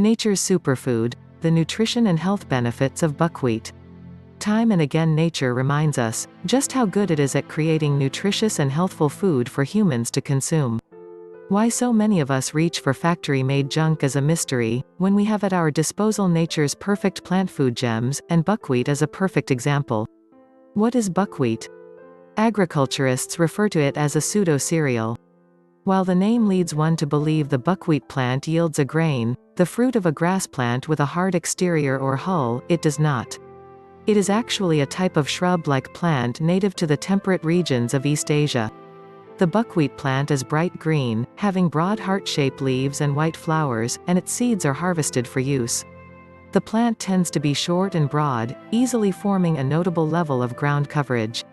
Nature's superfood, the nutrition and health benefits of buckwheat. Time and again nature reminds us just how good it is at creating nutritious and healthful food for humans to consume. Why so many of us reach for factory-made junk is a mystery, when we have at our disposal nature's perfect plant food gems, and buckwheat is a perfect example. What is buckwheat? Agriculturists refer to it as a pseudo-cereal. While the name leads one to believe the buckwheat plant yields a grain, the fruit of a grass plant with a hard exterior or hull, it does not. It is actually a type of shrub-like plant native to the temperate regions of East Asia. The buckwheat plant is bright green, having broad heart-shaped leaves and white flowers, and its seeds are harvested for use. The plant tends to be short and broad, easily forming a notable level of ground coverage.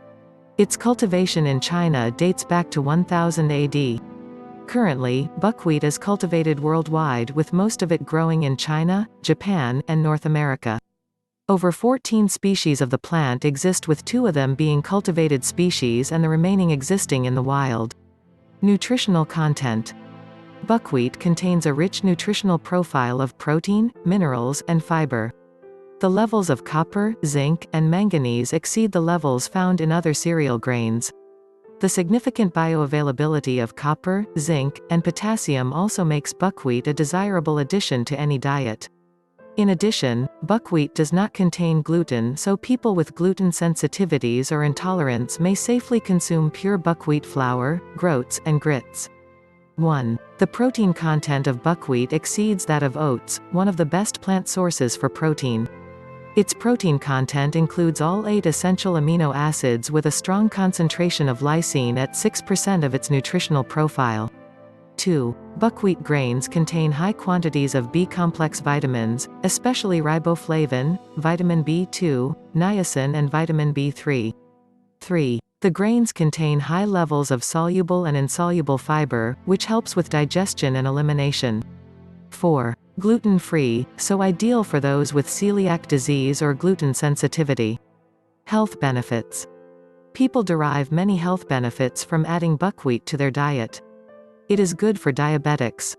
Its cultivation in China dates back to 1000 AD. Currently, buckwheat is cultivated worldwide, with most of it growing in China, Japan, and North America. Over 14 species of the plant exist, with 2 of them being cultivated species and the remaining existing in the wild. Nutritional content. Buckwheat contains a rich nutritional profile of protein, minerals, and fiber. The levels of copper, zinc, and manganese exceed the levels found in other cereal grains. The significant bioavailability of copper, zinc, and potassium also makes buckwheat a desirable addition to any diet. In addition, buckwheat does not contain gluten, so people with gluten sensitivities or intolerance may safely consume pure buckwheat flour, groats, and grits. 1. The protein content of buckwheat exceeds that of oats, one of the best plant sources for protein. Its protein content includes all 8 essential amino acids with a strong concentration of lysine at 6% of its nutritional profile. 2. Buckwheat grains contain high quantities of B-complex vitamins, especially riboflavin, vitamin B2, niacin and vitamin B3. 3. The grains contain high levels of soluble and insoluble fiber, which helps with digestion and elimination. 4. Gluten-free, so ideal for those with celiac disease or gluten sensitivity. Health benefits. People derive many health benefits from adding buckwheat to their diet. It is good for diabetics.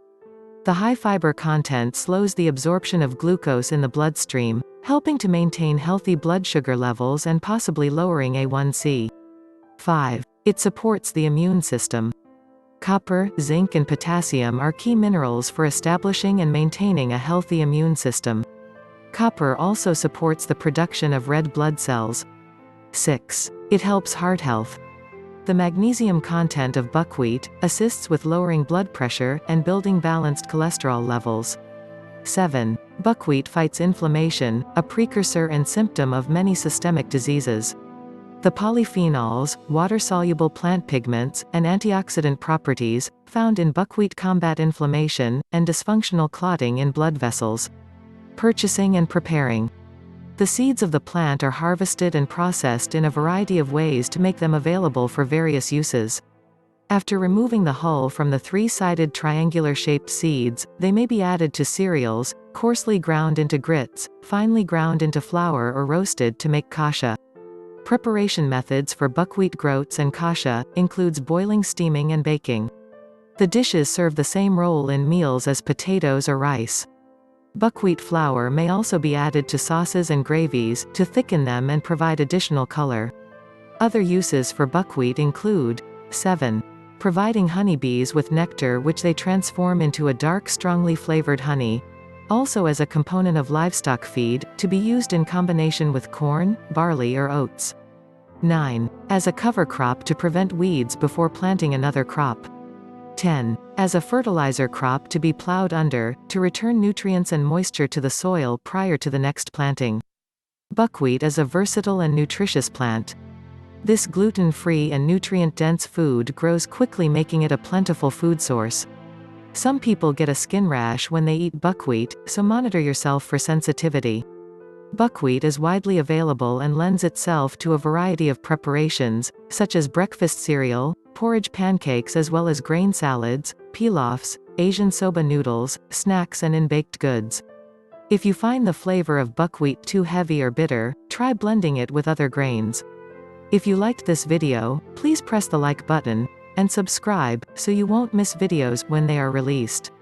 The high fiber content slows the absorption of glucose in the bloodstream, helping to maintain healthy blood sugar levels and possibly lowering A1C. 5. It supports the immune system. Copper, zinc and potassium are key minerals for establishing and maintaining a healthy immune system. Copper also supports the production of red blood cells. 6. It helps heart health. The magnesium content of buckwheat assists with lowering blood pressure and building balanced cholesterol levels. 7. Buckwheat fights inflammation, a precursor and symptom of many systemic diseases. The polyphenols, water-soluble plant pigments, and antioxidant properties found in buckwheat combat inflammation and dysfunctional clotting in blood vessels. Purchasing and preparing. The seeds of the plant are harvested and processed in a variety of ways to make them available for various uses. After removing the hull from the 3-sided triangular-shaped seeds, they may be added to cereals, coarsely ground into grits, finely ground into flour or roasted to make kasha. Preparation methods for buckwheat groats and kasha includes boiling, steaming and baking. The dishes serve the same role in meals as potatoes or rice. Buckwheat flour may also be added to sauces and gravies to thicken them and provide additional color. Other uses for buckwheat include 7. Providing honeybees with nectar which they transform into a dark, strongly flavored honey. Also as a component of livestock feed, to be used in combination with corn, barley or oats. 9. As a cover crop to prevent weeds before planting another crop. 10. As a fertilizer crop to be plowed under, to return nutrients and moisture to the soil prior to the next planting. Buckwheat is a versatile and nutritious plant. This gluten-free and nutrient-dense food grows quickly, making it a plentiful food source. Some people get a skin rash when they eat buckwheat, so monitor yourself for sensitivity. Buckwheat is widely available and lends itself to a variety of preparations, such as breakfast cereal, porridge pancakes as well as grain salads, pilafs, Asian soba noodles, snacks and in baked goods. If you find the flavor of buckwheat too heavy or bitter, try blending it with other grains. If you liked this video, please press the like button, and subscribe, so you won't miss videos when they are released.